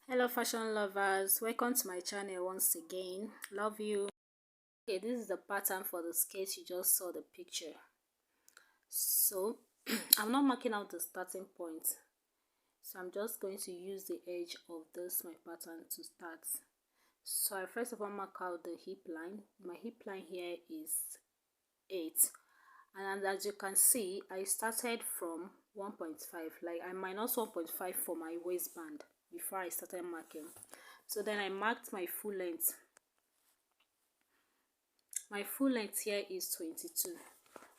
Hello fashion lovers, welcome to my channel once again. Love you. Okay, this is the pattern for the skirt. You just saw the picture. So I'm not marking out the starting point, so I'm just going to use the edge of this my pattern to start. So I first of all mark out the hip line. My hip line here is 8, and as you can see, I started from 1.5, like I minus 1.5 for my waistband before I started marking. So then I marked my full length. My full length here is 22.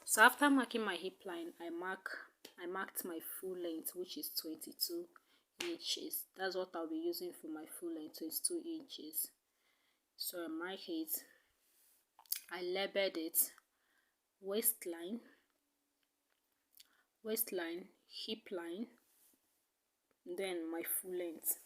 So after marking my hip line, I marked my full length, which is 22 inches. That's what I'll be using for my full length, 22 inches. So I mark it, I labeled it waistline, hip line, then my full length.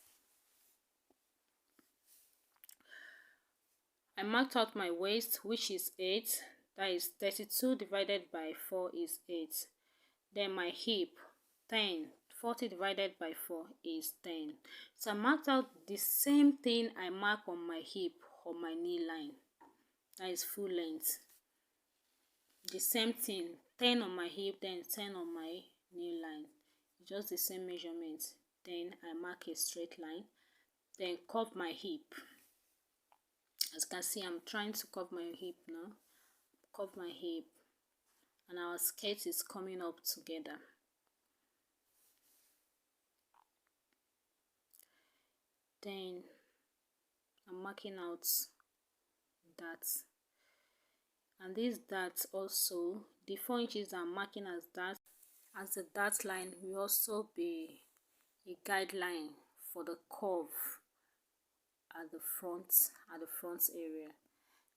I marked out my waist, which is 8. That is 32 divided by 4 is 8. Then my hip, 10. 40 divided by 4 is 10. So I marked out the same thing I mark on my hip or my knee line. That is full length. The same thing, 10 on my hip, then 10 on my knee line. Just the same measurement. Then I mark a straight line. Then curve my hip. As you can see, I'm trying to curve my hip now. Curve my hip, and our skirt is coming up together. Then I'm marking out that, and this dart also, the 4 inches I'm marking as that, as the dart line will also be a guideline for the curve at the front area.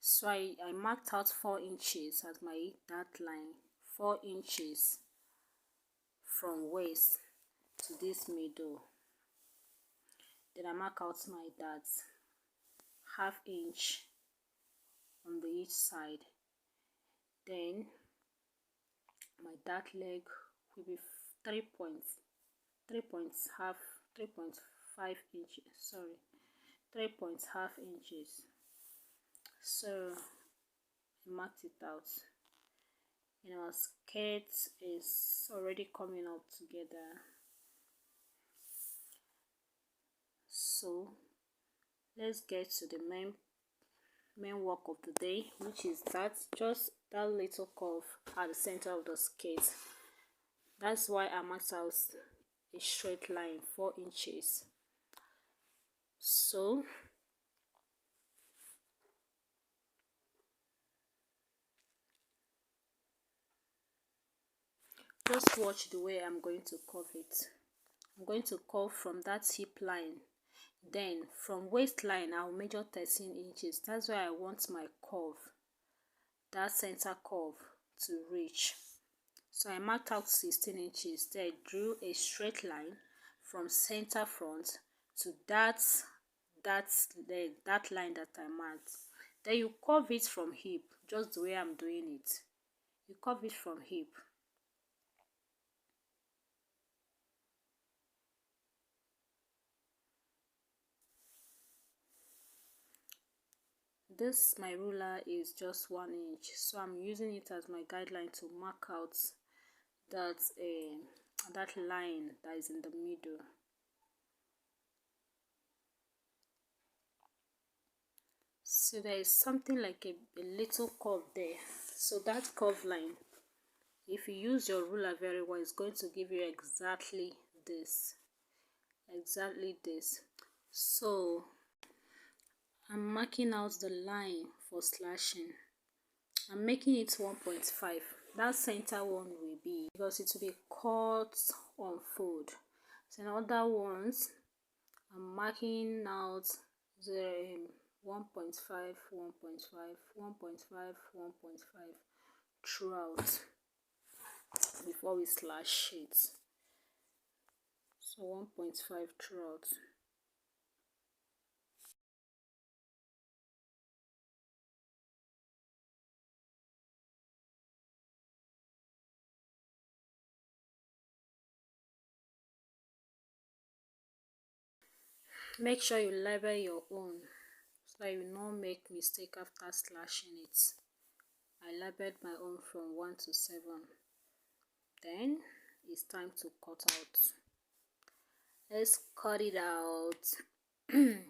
So I marked out 4 inches as my dart line, 4 inches from waist to this middle. Then I mark out my darts, ½ inch on the each side. Then my dart leg will be 3.5 inches, sorry, 3.5 inches. So I marked it out, and our skirt is already coming up together. So let's get to the main work of the day, which is just that little curve at the center of the skirt. That's why I marked out a straight line, 4 inches. So just watch the way I'm going to curve it. I'm going to curve from that hip line. Then from waistline, I'll measure 13 inches. That's why I want my curve, that center curve, to reach. So I marked out 16 inches. Then I drew a straight line from center front to that line that I marked. Then you curve it from hip, just the way I'm doing it. You curve it from hip. This my ruler is just 1 inch, so I'm using it as my guideline to mark out that line that is in the middle. So there is something like a little curve there. So that curve line, if you use your ruler very well, it's going to give you exactly this. So I'm marking out the line for slashing. I'm making it 1.5. That center one will be, because it will be cut on fold. So in other ones, I'm marking out the 1.5, 1.5 throughout before we slash it. So 1.5 throughout. Make sure you label your own so that you not make mistake after slashing it. I labeled my own from 1 to 7. Then it's time to cut out. Let's cut it out. I'm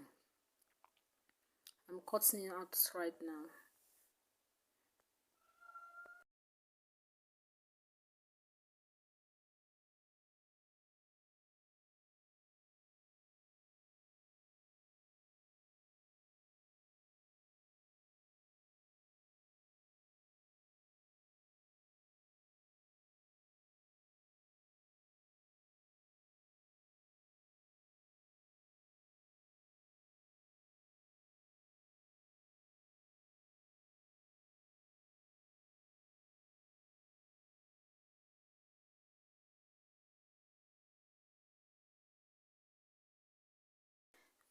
cutting it out right now.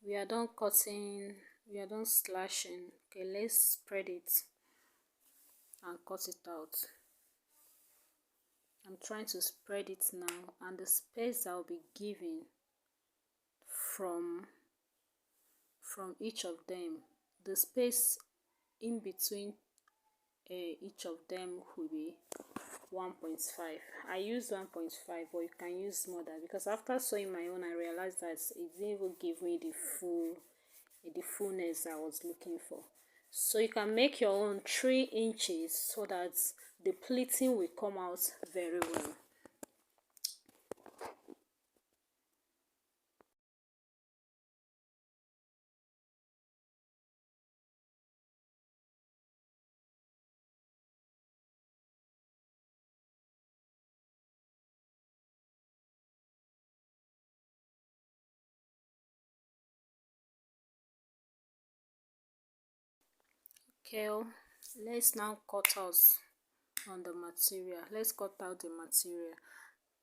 We are done cutting, we are done slashing. Okay, let's spread it and cut it out. I'm trying to spread it now, and the space I'll be giving from each of them, the space in between each of them will be 1.5. I use 1.5, but you can use more than, because after sewing my own I realized that it didn't even give me the fullness I was looking for. So you can make your own 3 inches so that the pleating will come out very well. Okay, let's now cut out on the material. Let's cut out the material.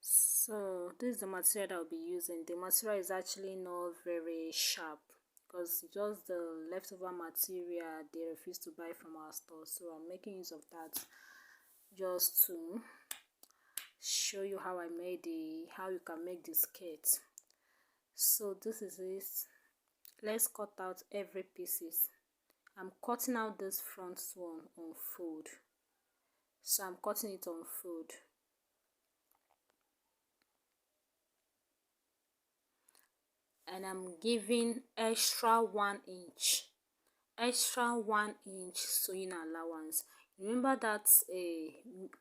So this is the material that I'll be using. The material is actually not very sharp because just the leftover material they refuse to buy from our store, so I'm making use of that just to show you how you can make the skirt. So this is it. Let's cut out every pieces. I'm cutting out this front one on fold, so I'm cutting it on fold. And I'm giving extra 1 inch sewing allowance. Remember that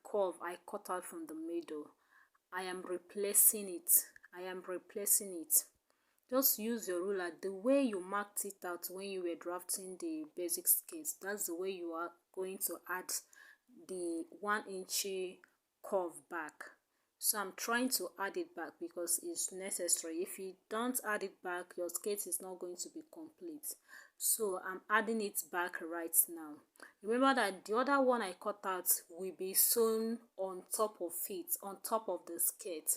curve I cut out from the middle? I am replacing it. Just use your ruler the way you marked it out when you were drafting the basic skirts. That's the way you are going to add the 1 inch curve back. So I'm trying to add it back because it's necessary. If you don't add it back, your skirt is not going to be complete. So I'm adding it back right now. Remember that the other one I cut out will be sewn on top of it, on top of the skirt.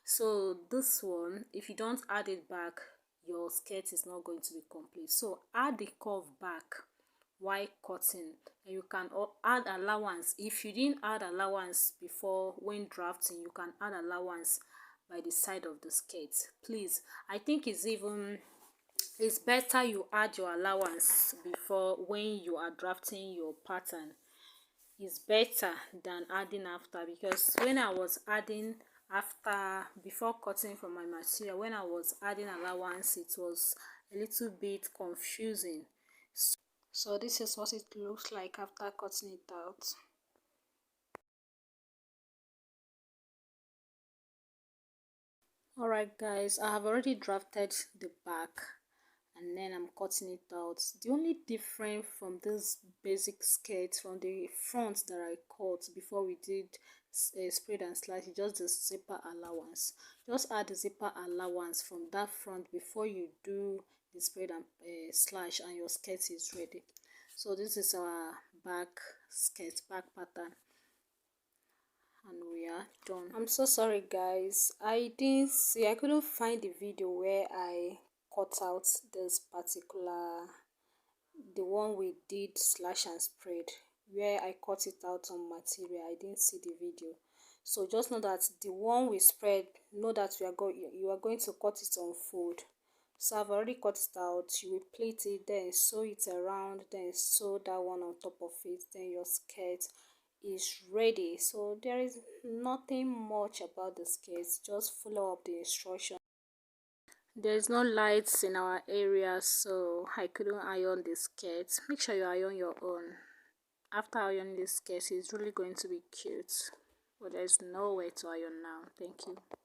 So this one, if you don't add it back, your skirt is not going to be complete. So add the curve back while cutting, and you can add allowance. If you didn't add allowance before when drafting, you can add allowance by the side of the skirt. Please, I think it's better you add your allowance before when you are drafting your pattern. It's better than adding after, because when I was adding after, before cutting from my material, when I was adding allowance, it was a little bit confusing. So this is what it looks like after cutting it out. Alright guys, I have already drafted the back and then I'm cutting it out. The only difference from this basic skirt from the front that I cut before we did spread and slash is just the zipper allowance. Just add the zipper allowance from that front before you do the spread and slash, and your skirt is ready. So this is our back skirt, back pattern, and we are done. I'm so sorry guys, I couldn't find the video where I cut out this particular, the one we did slash and spread, where I cut it out on material. I didn't see the video. So just know that the one we spread, know that you are going to cut it on fold. So I've already cut it out. You will plait it, then sew it around, then sew that one on top of it, then your skirt is ready. So there is nothing much about the skirt, just follow up the instructions. There's no lights in our area, so I couldn't iron the skirt. Make sure you iron your own. After ironing the skirt, it's really going to be cute, but there's nowhere to iron now. Thank you.